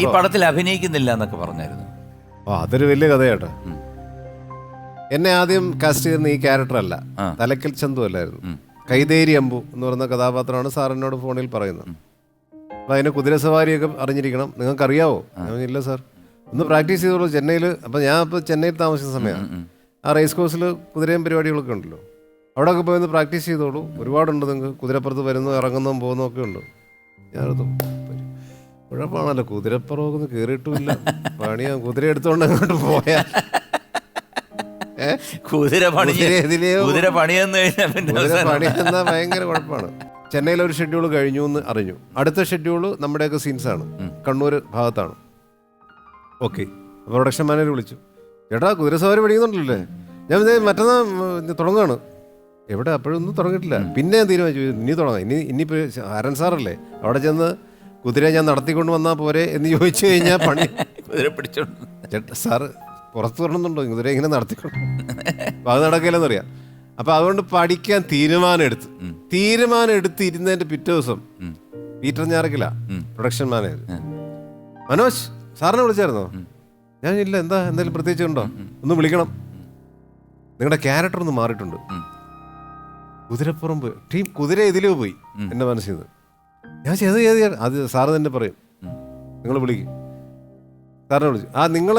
ഈ പടത്തിൽ അഭിനയിക്കുന്നില്ല എന്നൊക്കെ പറഞ്ഞായിരുന്നു. അതൊരു വലിയ കഥയാട്ടോ. എന്നെ ആദ്യം കാസ്റ്റ് ചെയ്യുന്ന ഈ ക്യാരക്ടറല്ല, തലക്കൽ ചന്തു അല്ലായിരുന്നു, കൈതേരി അമ്പു എന്ന് പറയുന്ന കഥാപാത്രമാണ് സാർ എന്നോട് ഫോണിൽ പറയുന്നത്. അപ്പം അതിന് കുതിരസവാരിയൊക്കെ അറിഞ്ഞിരിക്കണം, നിങ്ങൾക്കറിയാവോ? ഞാൻ ഇല്ല സാർ, ഒന്ന് പ്രാക്ടീസ് ചെയ്തോളൂ ചെന്നൈയിൽ. അപ്പം ഞാൻ ഇപ്പോൾ ചെന്നൈയിൽ താമസിക്കുന്ന സമയമാണ്. ആ റേസ് കോഴ്സിൽ കുതിരയും പരിപാടികളൊക്കെ ഉണ്ടല്ലോ, അവിടെയൊക്കെ പോയി ഒന്ന് പ്രാക്ടീസ് ചെയ്തോളൂ, ഒരുപാടുണ്ട് നിങ്ങൾക്ക്, കുതിരപ്പുറത്ത് വരുന്നു ഇറങ്ങുന്നതും പോകുന്നതും ഒക്കെ ഉണ്ട്. ഞാനത് കുഴപ്പമാണല്ലോ, കുതിരപ്പുറമൊക്കെ കയറിയിട്ടുമില്ല, പണിയാ കുതിര എടുത്തോണ്ട് അങ്ങോട്ട് പോയാൽ പണിയെന്നാ ഭയങ്കര കുഴപ്പമാണ്. ചെന്നൈയിലൊരു ഷെഡ്യൂൾ കഴിഞ്ഞു എന്ന് അറിഞ്ഞു, അടുത്ത ഷെഡ്യൂൾ നമ്മുടെയൊക്കെ സീൻസാണ്, കണ്ണൂർ ഭാഗത്താണ്. ഓക്കെ, പ്രൊഡക്ഷൻ മാനേജർ വിളിച്ചു, ചേട്ടാ കുതിരസവാരി പഠിക്കുന്നുണ്ടല്ലേ? ഞാൻ മറ്റന്നാ തുടങ്ങുകയാണ്. എവിടെ? അപ്പോഴൊന്നും തുടങ്ങിയിട്ടില്ല. പിന്നെ ഞാൻ തീരുമാനിച്ചു ഇനി തുടങ്ങാം, ഇനിയിപ്പോൾ ഹരൻ സാറല്ലേ, അവിടെ ചെന്ന് കുതിരയെ ഞാൻ നടത്തിക്കൊണ്ട് വന്നാൽ പോരെ എന്ന് ചോദിച്ചു കഴിഞ്ഞാൽ പണി കുതിര പിടിച്ചോണ്ട് ചേട്ടാ സാറ് പുറത്ത് വരണമെന്നുണ്ടോ, കുതിര ഇങ്ങനെ നടത്തിക്കൊണ്ട് അപ്പോൾ അത് നടക്കില്ലെന്നറിയാം. അപ്പോൾ അതുകൊണ്ട് പഠിക്കാൻ തീരുമാനം എടുത്ത് ഇരുന്നതിൻ്റെ പിറ്റേ ദിവസം പീറ്റർ ഞാറക്കില്ല പ്രൊഡക്ഷൻ മാനേജർ, മനോജ് സാറിനെ വിളിച്ചായിരുന്നോ? ഞാൻ ഇല്ല, എന്താ എന്തെങ്കിലും പ്രത്യേകിച്ച് ഉണ്ടോ? ഒന്ന് വിളിക്കണം, നിങ്ങളുടെ ക്യാരക്ടർ ഒന്ന് മാറിയിട്ടുണ്ട്. കുതിരപ്പുറം ടീം കുതിര ഇതിലോ പോയി എൻ്റെ മനസ്സിൽ നിന്ന്. ഞാൻ ചെയ്ത് അത് സാറ് തന്നെ പറയും, നിങ്ങൾ വിളിക്കും. സാറിനെ വിളിച്ചു, നിങ്ങൾ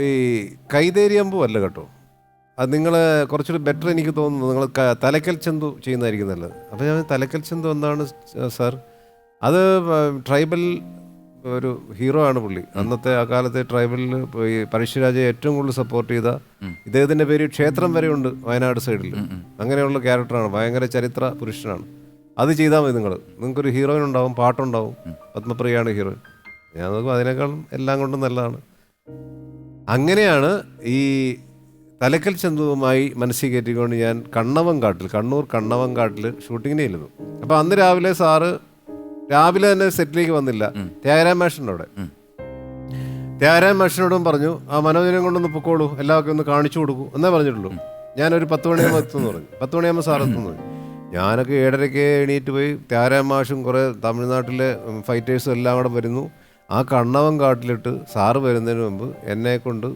ഈ കൈതേരിയമ്പോ അല്ല കേട്ടോ, അത് നിങ്ങൾ കുറച്ചുകൂടി ബെറ്റർ എനിക്ക് തോന്നുന്നു, നിങ്ങൾ തലക്കൽ ചന്തു ചെയ്യുന്നതായിരിക്കും നല്ലത്. അപ്പോൾ ഞാൻ തലക്കൽ ചന്തു എന്താണ് സാർ? അത് ട്രൈബൽ ഒരു ഹീറോ ആണ് പുള്ളി. അന്നത്തെ ആ കാലത്തെ ട്രൈബലിൽ ഈ പഴശ്ശിരാജയെ ഏറ്റവും കൂടുതൽ സപ്പോർട്ട് ചെയ്ത, ഇദ്ദേഹത്തിൻ്റെ പേര് ക്ഷേത്രം വരെ ഉണ്ട് വയനാട് സൈഡിൽ, അങ്ങനെയുള്ള ക്യാരക്ടറാണ്, ഭയങ്കര ചരിത്ര പുരുഷനാണ്. അത് ചെയ്താൽ മതി, നിങ്ങൾക്കൊരു ഹീറോയിൻ ഉണ്ടാവും, പാട്ടുണ്ടാവും, പത്മപ്രിയാണ് ഹീറോയിൻ. ഞാൻ നോക്കും അതിനേക്കാളും എല്ലാം കൊണ്ടും നല്ലതാണ്. അങ്ങനെയാണ് ഈ തലക്കൽ ചന്തുവുമായി മനസ്സിൽ കയറ്റിക്കൊണ്ട് ഞാൻ കണ്ണൂർ കണ്ണവങ്കാട്ടിൽ ഷൂട്ടിങ്ങിന് ചെല്ലുന്നു. അപ്പോൾ അന്ന് രാവിലെ സാറ് രാവിലെ തന്നെ സെറ്റിലേക്ക് വന്നില്ല, ത്യാഗരാജ മാഷിൻ്റെ അവിടെ. ത്യാഗരാജ മാഷിനോടും പറഞ്ഞു, ആ മനോജനം കൊണ്ടൊന്ന് പൊക്കോളൂ, എല്ലാവർക്കും ഒന്ന് കാണിച്ചു കൊടുക്കൂ എന്നേ പറഞ്ഞിട്ടുള്ളൂ. ഞാനൊരു 10 മണിയാകുമ്പോൾ എത്തുമെന്ന് പറഞ്ഞു. 10 മണിയാകുമ്പോൾ സാർ എത്തുമെന്ന് പറഞ്ഞു. ഞാനൊക്കെ 7:30 എണീറ്റ് പോയി. ത്യാഗരാജ മാഷും കുറേ തമിഴ്നാട്ടിലെ ഫൈറ്റേഴ്സും എല്ലാം കൂടെ വരുന്നു. ആ കണ്ണവങ്കാട്ടിലിട്ട് സാറ് വരുന്നതിന് മുമ്പ് എന്നെ കൊണ്ട്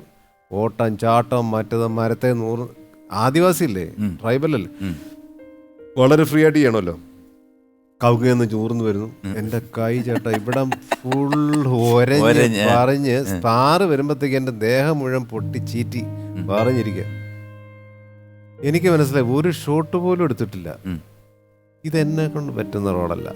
ഓട്ടം ചാട്ടം മറ്റത് മരത്തെ 100 ആദിവാസിയില്ലേ, ട്രൈബലല്ലേ, വളരെ ഫ്രീ ആയിട്ട് ചെയ്യണമല്ലോ. കവുങ്ങന്ന് ചൂർന്ന് വരുന്നു, എൻ്റെ കൈ ചേട്ടാ ഇവിടെ ഫുൾ പറഞ്ഞ് സാറ് വരുമ്പോഴത്തേക്ക് എൻ്റെ ദേഹം മുഴുവൻ പൊട്ടി ചീറ്റി പറഞ്ഞിരിക്കുക. എനിക്ക് മനസ്സിലായി ഒരു ഷോട്ട് പോലും എടുത്തിട്ടില്ല, ഇതെന്നെ കൊണ്ട് പറ്റുന്ന റോഡല്ല.